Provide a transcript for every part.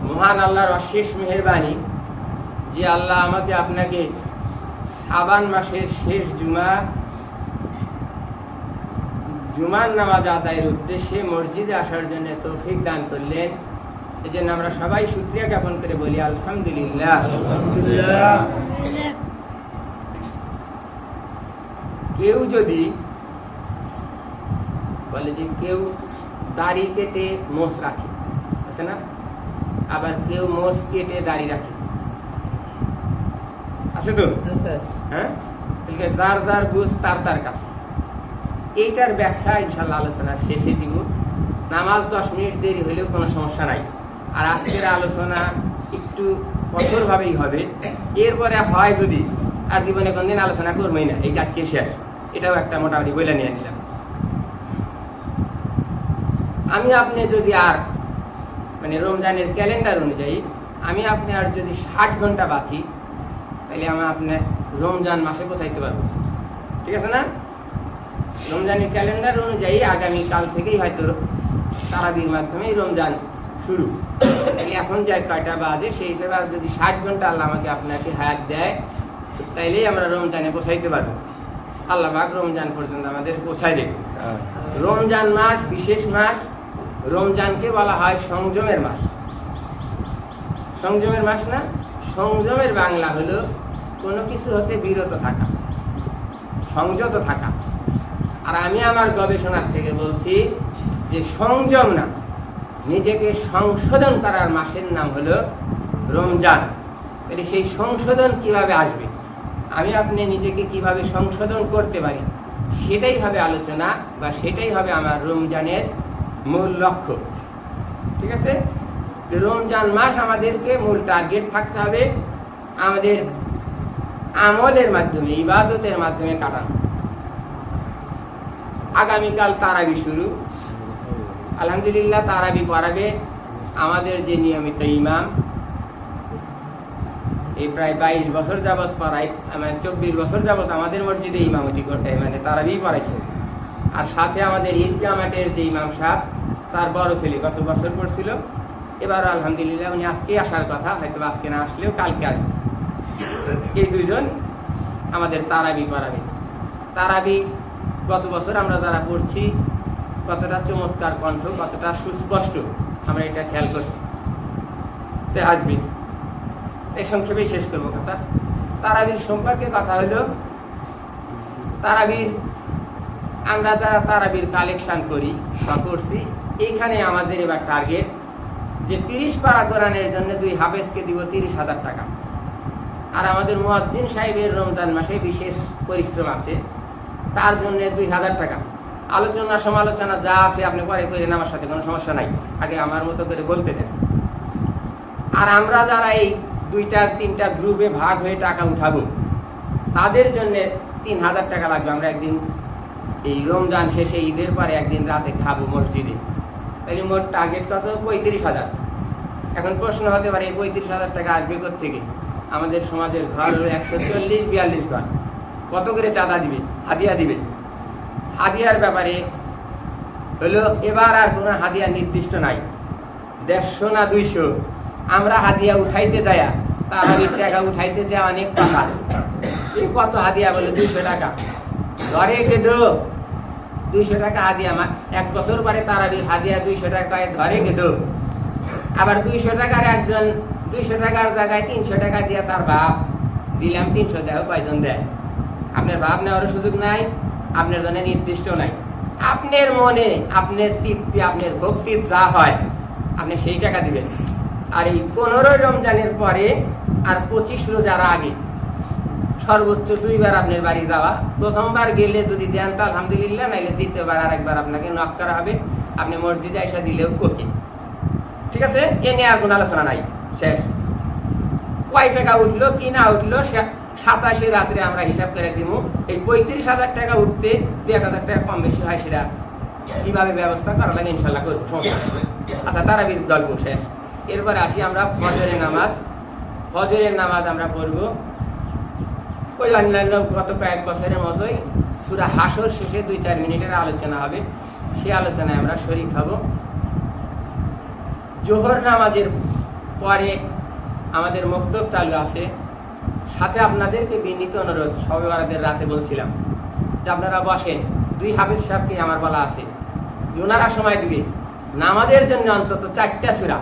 মহান আল্লাহর অশেষ মেহেরবানি যে আল্লাহ আমাকে আপনাকে শাবান মাসের শেষ জুমার নামাজ আদায়ের উদ্দেশ্যে মসজিদে আসার জন্য তৌফিক দান করলেন। সেজন্য আমরা সবাই শুকরিয়া জ্ঞাপন করে বলি আলহামদুলিল্লাহ। কেউ যদি বলে যে কেউ দাড়ি কেটে মোষ রাখে, আছে না? আবার কেউ মোষ কেটে দাড়ি রাখে, আছে তো? হ্যাঁ, যার যার বুঝ তার তার কাছে। এইটার ব্যাখ্যা ইনশাল্লাহ আলোচনার শেষে দিব। নামাজ 10 মিনিট দেরি হলেও কোনো সমস্যা নাই। আর আজকের আলোচনা একটু কঠোর ভাবেই হবে। এরপরে হয় যদি আর জীবনে কোনদিন আলোচনা করবোই না, এই কাজকে শেষ। এটাও একটা মোটামুটি বলে নিয়ে নিলাম। আমি আপনি যদি আর রমজানের ক্যালেন্ডার অনুযায়ী আমি আপনি আর যদি 60 ঘন্টা বাঁচি, তাহলে আমি আপনি রমজান মাসে পৌঁছাইতে পারবো। ঠিক আছে না? রমজানের ক্যালেন্ডার অনুযায়ী আগামী কাল থেকেই হয়তো তারাবির মাধ্যমে রমজান শুরু। তাহলে এখন যায় কয়টা বাজে, সেই হিসেবে আর যদি 60 ঘন্টা আল্লাহ আমাকে আপনাকে হায়াত দেয়, তাইলেই আমরা রমজানে পৌঁছাইতে পারবো। আল্লাহ পাক রমজান পর্যন্ত আমাদের পৌঁছায় দেবে। রমজান মাস বিশেষ মাস। রমজানকে বলা হয় সংযমের মাস। সংযমের মাস না? সংযমের বাংলা হলো কোনো কিছু হতে বিরত থাকা, সংযত থাকা। আর আমি আমার গবেষণার থেকে বলছি যে সংযম না, নিজেকে সংশোধন করার মাসের নাম হলো রমজান। তাহলে সেই সংশোধন কিভাবে আসবে, আমি আপনি নিজেকে কিভাবে সংশোধন করতে পারি, সেটাই হবে আলোচনা, বা সেটাই হবে আমার রমজানের মূল লক্ষ্য। ঠিক আছে? রমজান মাস আমাদেরকে মূল টার্গেট থাকতে হবে আমাদের আমলের মাধ্যমে, ইবাদতের মাধ্যমে কাটানো। আগামীকাল তারাবি শুরু। আলহামদুলিল্লাহ, তারাবি পড়াবে আমাদের যে নিয়মিত ইমাম। এই প্রায় 22 বছর যাবৎ পড়াই, 24 বছর যাবৎ আমাদের মসজিদে ইমামতি করতে তারাবি পড়াইছে। আর সাথে আমাদের ঈদগাহ মাঠের যে ইমাম সাহেব, তার বড় ছেলে গত বছর পড়ছিল, এবার আলহামদুলিল্লাহ উনি আজকে আসার কথা, হয়তো আজকে না আসলেও কালকে আসবে। এই দুইজন আমাদের তারাবি পড়াবে। তারাবি গত বছর আমরা যারা পড়ছি, কতটা চমৎকার কণ্ঠ, কতটা সুস্পষ্ট, আমরা এটা খেয়াল করছি। আসবে, এই সংক্ষেপে শেষ করবো কথা। তারাবির সম্পর্কে কথা হলো, তারাবির আমরা যারা তারাবির কালেকশন করি বা করছি, এইখানে আমাদের এবার টার্গেট যে 30 পারা কোরআনের জন্য 2 হাফেজকে দিব 30,000 টাকা। আর আমাদের মুয়াজ্জিন সাহেবের রমজান মাসে বিশেষ পরিশ্রম আছে, তার জন্য 2,000 টাকা। আলোচনা সমালোচনা যা আছে আপনি পরে করেন, আমার সাথে কোনো সমস্যা নাই, আগে আমার মতো করে বলতে দেন। আর আমরা যারা এই 2-3টা গ্রুপে ভাগ হয়ে টাকা উঠাবো, তাদের জন্য 3,000 টাকা লাগবে। আমরা একদিন এই রমজান শেষে ঈদের পরে একদিন রাতে খাবো মসজিদে। তাহলে মোট টার্গেট কত? 35,000। এখন প্রশ্ন হতে পারে, 35,000 টাকা আসবে কোত্থেকে? আমাদের সমাজের ঘর হলো 140-42 ঘর। কত করে চাঁদা দিবে, হাদিয়া দিবে? হাদিয়ার ব্যাপারে হলো এবার আর কোনো হাদিয়া নির্দিষ্ট নাই। 150 না 200 আমরা হাদিয়া উঠাইতে যায়া, তারাবির টাকা উঠাইতে যায় অনেক টাকা। এই কত হাদিয়া বলে? 200 টাকা। ঘরে কেঁদো 200 টাকা হাদিয়া। 1 বছর পরে তারাবির হাদিয়া 200 টাকায় ঘরে কেঁদো। আবার 200 টাকার একজন 200 টাকার জায়গায় 300 টাকা দিয়ে তার বাপ দিলাম 300 দেয়, কয়জন দেয়? আপনার বাপ নেওয়ার সুযোগ নাই, আপনার জন্য নির্দিষ্ট নাই। আপনার মনে, আপনার তৃপ্তি, আপনার ভক্তি যা হয় আপনি সেই টাকা দিবেন। আর এই 15 রমজানের পরে আর 25 রোজার আগে সর্বোচ্চ 2 বার আপনার বাড়ি যাওয়া। প্রথমবার গেলে যদি দেন তো আলহামদুলিল্লাহ, নাইলে দ্বিতীয়বার আরেকবার আপনাকে নক করা হবে। আপনি মসজিদে এসে দিলেও ওকে। ঠিক আছে? এ নিয়ে আর কোনো আলোচনা নাই, শেষ। কয় টাকা উঠলো কি না উঠলো 27 রাত্রে আমরা হিসাব করে দিব। এই 35,000 টাকা উঠতে 1,000 টাকা কম বেশি হয়, সেটা কিভাবে ব্যবস্থা করা লাগে ইনশাল্লাহ করবো, সমস্যা। আচ্ছা, তারাবির গল্প শেষ। এরপরে আসি আমরা ফজরের নামাজ। ফজরের নামাজ আমরা পড়বো ওই অন্যান্য গত কয়েক বছরের মতোই সূরা হাসর শেষে 2-4 মিনিটের আলোচনা হবে। সে আলোচনায় আমরা শরীক হব। জোহর নামাজের পরে আমাদের মক্তব চালু আছে। সাথে আপনাদেরকে বিনীত অনুরোধ, শবে বরাতের রাতে বলছিলাম যে আপনারা বসেন, 2 হাফেজ সাহেবকে আমার বলা আছে ওনারা সময় দিবে নামাজের জন্য অন্তত 4টা সূরা।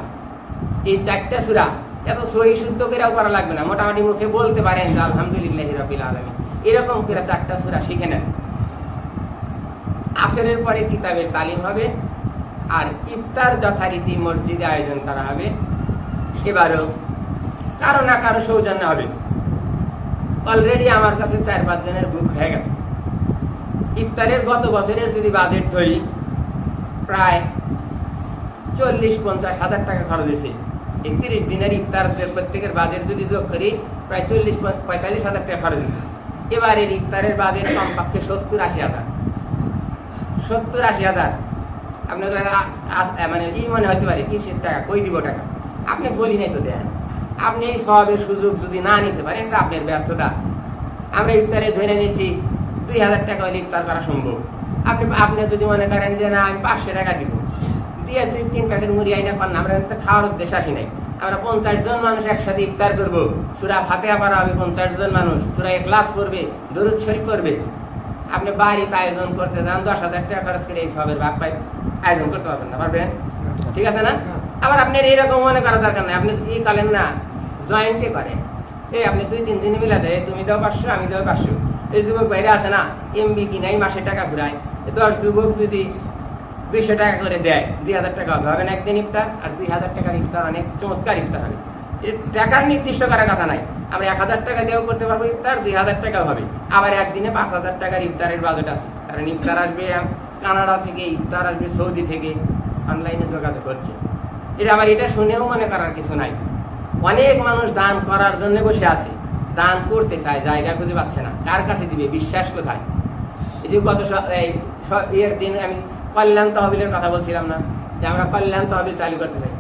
এই 4টা সূরা এত সহি শুদ্ধ করেও করা লাগবে না, মোটামুটি মুখে বলতে পারেন যে আলহামদুলিল্লাহি রাব্বিল আলামিন, এরকম করে 4টা সূরা শিখে নেন। আসরের পরে কিতাবের তালিম হবে, আর ইফতার যথারীতি মসজিদে আয়োজন করা হবে। এবারও কারো না কারো সৌজন্য হবে। অলরেডি আমার কাছে 4-5 জনের বুক হয়ে গেছে। ইফতারের গত বছরের যদি বাজেট ধরি, প্রায় 40-50 হাজার টাকা খরচ হয়েছে। 31 দিনের ইফতার প্রত্যেকের বাজেট যদি যোগ করি, প্রায় 40-45 হাজার টাকা খরচ হয়েছে। এবারের ইফতারের বাজেট কমপক্ষে 70-80 হাজার। 70-80 হাজার আপনার মানে মনে হতে পারে কিসের টাকা, কই দিব টাকা, আপনি বলি নাই তো দেন। আপনি এই সওয়াবের সুযোগ যদি না নিতে পারেন, এটা আপনার ব্যর্থতা। আমরা ইফতারে ধরে নিচ্ছি 2000 টাকা হলে ইফতার করা সম্ভব। আপনি যদি মনে করেন যে না আমি 500 টাকা দিব, দিয়ে 2-3 প্যাকেট মুড়ি আইনা পান, আমরা তো খাওয়ার উদ্দেশ্য আসি নাই। আমরা 50 জন মানুষ একসাথে ইফতার করবো, সূরা ফাতিহা পড়া হবে, 50 জন মানুষ সূরা ইখলাস পড়বে, দরুদ শরীফ পড়বে। আপনি বাড়িতে আয়োজন করতে যান, 10,000 টাকা খরচ করে এই সবের ভাগ পাই আয়োজন করতে পারবেন না, পারবেন? ঠিক আছে না? আবার আপনার এইরকম মনে করার দরকার নাই, আপনি ই করেন না, জয়েন্টে করেন। এই আপনি 2-3 দিন মিলা দেয়, তুমি দাও 500, আমি দাও 500। এই যুবক বাইরে আছে না, এমবি কিনাই মাসে টাকা ঘুরায়, 10 যুবক যদি 200 টাকা করে দেয়, 2000 টাকা হবে না একদিন ইফতার। আর 2000 টাকার ইফতার অনেক চমৎকার ইফতার হবে। টাকার নির্দিষ্ট করার কথা নাই, আমরা 1000 টাকা দিয়েও করতে পারবো ইফতার, 2000 টাকাও হবে। আবার একদিনে 5000 টাকার ইফতারের বাজেট আছে, কারণ ইফতার আসবে কানাডা থেকে, ইফতার আসবে সৌদি থেকে, অনলাইনে যোগাযোগ হচ্ছে। এটা শুনেও মনে করার কিছু নাই। অনেক মানুষ দান করার জন্য বসে আছে, দান করতে চায়, জায়গা খুঁজে পাচ্ছে না, কার কাছে দিবে, বিশ্বাস কোথায়? এই যে গত এর দিন আমি কল্যাণ তহবিলের কথা বলছিলাম না, যে আমরা কল্যাণ তহবিল চালু করতে চাই।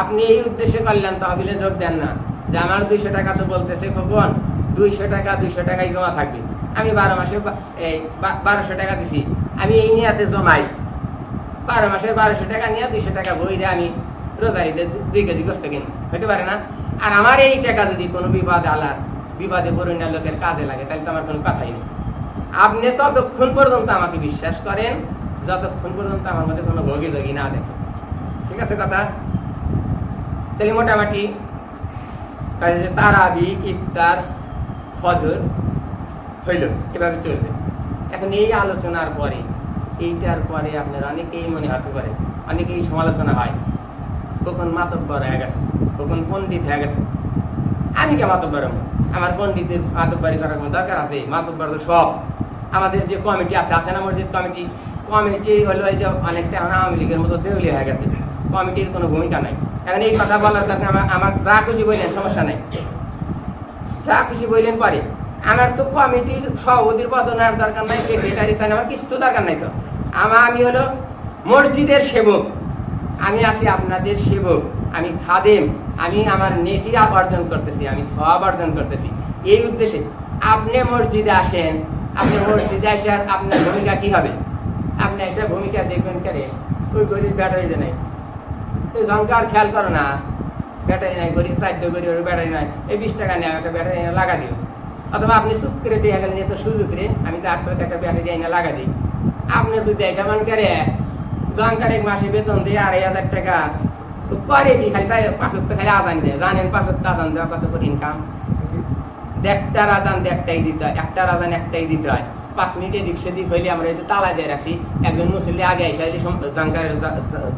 আপনি এই উদ্দেশ্যে কল্যাণ তহবিলে যোগ দেন না যে আমার 200 টাকা তো বলতেছে খোকন, 200 টাকাই জমা থাকবে, আমি 12 মাসে 1200 টাকা দিছি, আমি এই নিয়াতে জমাই, 12 মাসে 1200 টাকা নিয়ে 200 টাকা বই দিয়ে আমি রোজারিতে 2 কেজি গোস্ত কিনি, হতে পারে না? আর আমার এই টাকা যদি কোনো বিবাদে পরিণত লোকের কাজে লাগে, তাহলে তো আমার কোনো কথাই নেই। আপনি ততক্ষণ পর্যন্ত আমাকে বিশ্বাস করেন যতক্ষণ পর্যন্ত আমার মধ্যে কোনো ভোগী যোগী না দেখে। ঠিক আছে কথা? তাহলে মোটামুটি তারাবি, ইফতার, ফজর হইল, এভাবে চলবে। এখন এই আলোচনার পরে, এইটার পরে আপনার অনেকেই মনে হতে পারে, অনেকেই সমালোচনা হয়, কখন মাতব্বর হয়ে গেছে, কখন পণ্ডিত হয়ে গেছে। আমি কে মাতব্বর? আমার পণ্ডিতের মাতব্বরি করার কোনো দরকার আছে? মাতব্বর তো সব আমাদের যে কমিটি আছে না, মসজিদ কমিটি হলো এই যে অনেকটা আওয়ামী লীগের মতো দেউলিয়া হয়ে গেছে, কমিটির কোনো ভূমিকা নাই। এখন এই কথা বলার দরকার আমার যা খুশি বললেন, সমস্যা নাই, যা খুশি বললেন পারে। আমার তো কমিটির সভাপতির পদ নেওয়ার দরকার নাই, সেক্রেটারি চাই, আমার কিছু দরকার নাই। তো আমি হলো মসজিদের সেবক, আমি আছি আপনাদের সেবক, আমি খাদেম, আমি আমার নেকি অর্জন করতেছি, আমি সওয়াব অর্জন করতেছি। এই উদ্দেশ্যে আপনি মসজিদে আসেন, আপনি মসজিদে আসে আর আপনার ভূমিকা কি হবে? আপনি এসে ভূমিকা দেখবেন কেন? ওই গরিব ব্যাটারি নাই, ওই ঝঙ্কার খেয়াল করো না, ব্যাটারি নাই, গরিব 4 গরিব ব্যাটারি নাই, এই 20 টাকা নেয় একটা ব্যাটারি লাগা দিও। অথবা আপনি চুপ করে দিয়ে গেলেন, এত সুযোগ রে, আমি তো 8 একটা ব্যাটারি এনে লাগা দিই। আপনি যদি এসে মন করে ঝঙ্কার 1 মাসে বেতন দিয়ে 2500 টাকা করে কি, খালি 5 ওয়াক্ত খালি আজান দেয়। জানেন 5 ওয়াক্ত আজান দেওয়া কত কঠিন কাম? 1টা আজান 1টাই দিতে হয়, 1টার আজান 1টাই দিতে হয়। 5 মিনিট এদিক সেদিক হইলে আমরা এই যে তালা দিয়ে রাখছি, একজন মুসল্লি আগে এসে ঝঙ্কারের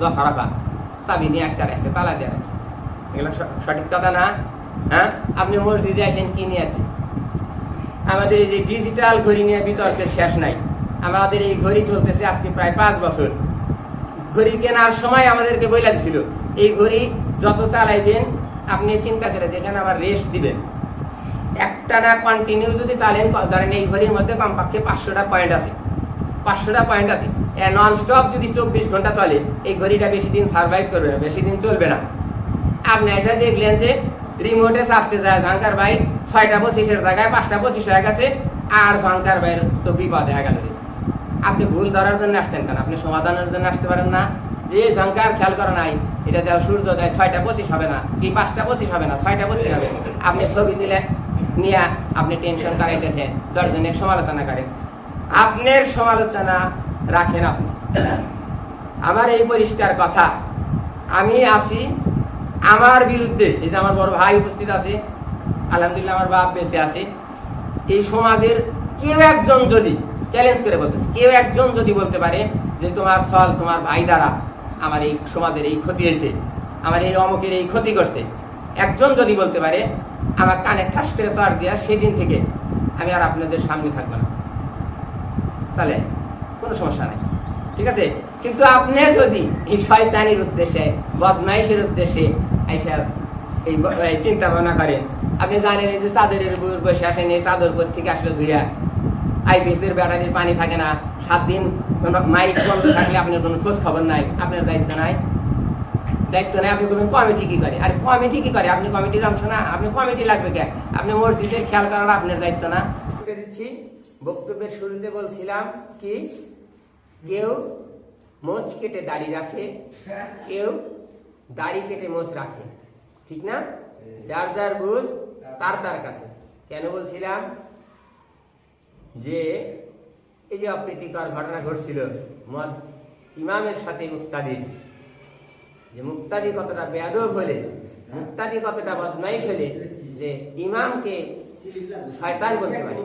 দফা রাখা চাবি নিয়ে 1টা রাখছে, তালা দিয়ে রাখছে। এগুলো সঠিক কথা না? হ্যাঁ, আপনি মসজিদে আসেন কি নিয়ে? আমাদের এই যে ডিজিটাল ঘড়ি নিয়ে বিতর্কের শেষ নাই। আমাদের এই ঘড়ি চলতেছে আজকে প্রায় 5 বছর। ঘড়ি কেনার সময় আমাদেরকে বলেছিল এই ঘড়ি যত চালাইবেন আপনি চিন্তা করে দেখেন, আবার রেস্ট দিবেন। একটা না কন্টিনিউ যদি চালেন, ধরেন এই ঘড়ির মধ্যে কমপক্ষে 500টা পয়েন্ট আছে, 500টা পয়েন্ট আছে, নন স্টপ যদি 24 ঘন্টা চলে, এই ঘড়িটা বেশি দিন সার্ভাইভ করবে না, বেশি দিন চলবে না। আপনি এসে দেখলেন যে রিমোটে চাপতে যায় ঝঙ্কার ভাই 6টা 25-এর জায়গায় 5টা 25 হয়ে গেছে, আর ঝঙ্কার ভাইয়ের তো বিপদ হয়ে গেল। আপনি ভুল ধরার জন্য আসছেন কেন? আপনি সমাধানের জন্য আসতে পারেন না? যে ঝঙ্কার খেয়াল করা নাই, এটা দেওয়া সূর্যোদয় 6টা 25 হবে না, কি 5টা 25 হবে না, 6টা 25 হবে। আপনি ছবি দিলে নিয়ে আপনি টেনশন করাইতেছেন, 10 জনের সমালোচনা করেন। আপনার সমালোচনা রাখেন আপনি। আমার এই পরিষ্কার কথা, আমি আছি আমার বিরুদ্ধে। এই যে আমার বড় ভাই উপস্থিত আছে, আলহামদুলিল্লাহ আমার বাপ বেঁচে আছে। এই সমাজের কেউ একজন যদি চ্যালেঞ্জ করে বলতেছে, কেউ একজন যদি বলতে পারে যে তোমার সল তোমার ভাই দ্বারা আমার এই সমাজের এই ক্ষতি হয়েছে, আমার এই অমুকের এই ক্ষতি করছে, একজন যদি বলতে পারে, আমার কানে ঠাস করে চার দেওয়া, সেদিন থেকে আমি আর আপনাদের সামনে থাকবো না। তাহলে কোনো সমস্যা নাই, ঠিক আছে। কিন্তু আপনি যদি এই শয়তানির উদ্দেশ্যে, বদমাইশের উদ্দেশ্যে এই চিন্তা ভাবনা করেন, আপনি জানেন এই যে চাদরের উপর বসে আসেন, এই চাদর উপর থেকে আসলে ধুইয়া আইপিএসের ব্যাটারির পানি থাকে না, 7 দিন মাইক বন্ধ থাকলে আপনার কোনো খোঁজ খবর নাই, আপনার দায়িত্ব নাই। দায়িত্ব নেই, আপনি বলবেন কমিটি কি করে? আরে কমিটি কি করে? আপনি কমিটির অংশ না? আপনি কমিটি লাগবে কে? আপনি মসজিদের খেয়াল করাটা আপনার দায়িত্ব না? দিচ্ছি, বক্তব্যের শুরুতে বলছিলাম কি, কেউ মোচ কেটে দাড়ি রাখে, কেউ দাড়ি কেটে মোচ রাখে, ঠিক না? যার যার বুঝ তার তার কাছে। কেন বলছিলাম যে এই যে অপ্রীতিকর ঘটনা ঘটছিল ইমামের সাথে মুক্তাদির, যে মুক্তাদি কতটা বেয়াদব হলে, মুক্তাদি কতটা বদমাইশ হলে যে ইমামকে শয়তান বলতে পারে।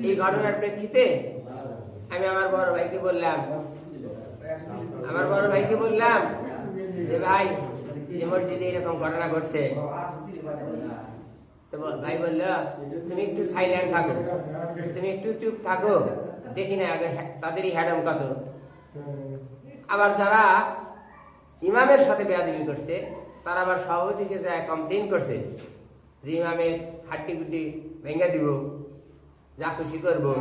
এই ঘটনার প্রেক্ষিতে আমি আমার বড় ভাইকে বললাম যে ভাই, যে মসজিদে এরকম ঘটনা ঘটছে, তো ভাই বলল তুমি একটু সাইলেন্ট থাকো, তুমি একটু চুপ থাকো, দেখি না তাদেরই হ্যাডম কত। আবার যারা ইমামের সাথে বেয়াদবি করছে, তারা আবার সভাপতিকে যায় কমপ্লেন করছে যে ইমামের হাড্ডি গুড্ডি ভেঙে দিব, যা খুশি করবো,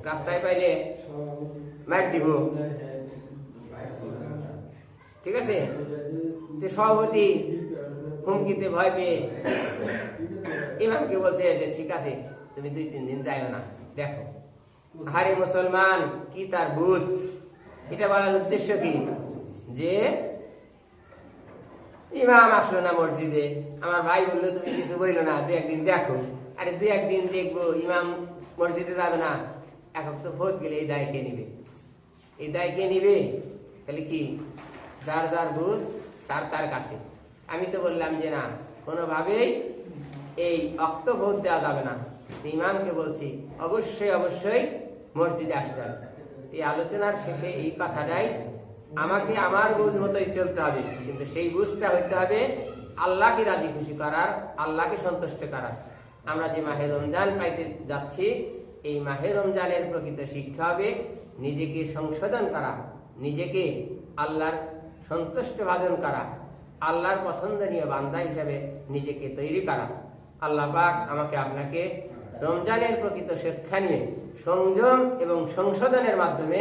রাস্তায় পাইলে মার দিব, ঠিক আছে। সভাপতি হুমকিতে ভয় পেয়ে ইমামকে বলছে যে ঠিক আছে, তুমি 2-3 দিন যাইও না, দেখো। আরে মুসলমান, কি তার বুঝ? এটা বলার উদ্দেশ্য কি যে ইমাম আসলো না মসজিদে, আমার ভাই বললো তুমি কিছু বললো না, 2-1 দিন দেখো। আরে 2-1 দিন দেখবো, ইমাম মসজিদে যাবে না, এখন তো ভোট গেলে এই দায় কে নিবে? এই দায় কে নিবে? তাহলে কি, যার যার বুঝ তার তার কাছে। আমি তো বললাম যে না, কোনোভাবেই এই অক্ত ভোট দেওয়া যাবে না। ইমামকে বলছি অবশ্যই মসজিদে আসতে হবে। এই আলোচনার শেষে এই কথাটাই, আমাকে আমার বুঝ মতোই চলতে হবে, কিন্তু সেই বুঝটা হইতে হবে আল্লাহকে রাজি খুশি করার, আল্লাহকে সন্তুষ্ট করার। আমরা যে মাহে রমজান পাইতে যাচ্ছি, এই মাহে রমজানের প্রকৃত শিক্ষা হবে নিজেকে সংশোধন করা, নিজেকে আল্লাহর সন্তুষ্ট ভাজন করা, আল্লাহর পছন্দনীয় বান্দা হিসেবে নিজেকে তৈরি করা। আল্লাহ পাক আমাকে আপনাকে রমজানের প্রকৃত শিক্ষা নিয়ে সংযম এবং সংশোধনের মাধ্যমে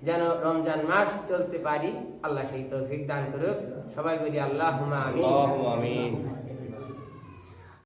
যেন রমজান মাস চলতে পারি, আল্লাহ সেই তৌফিক দান করুক। সবাই বলি আল্লাহুম্মা আমিন।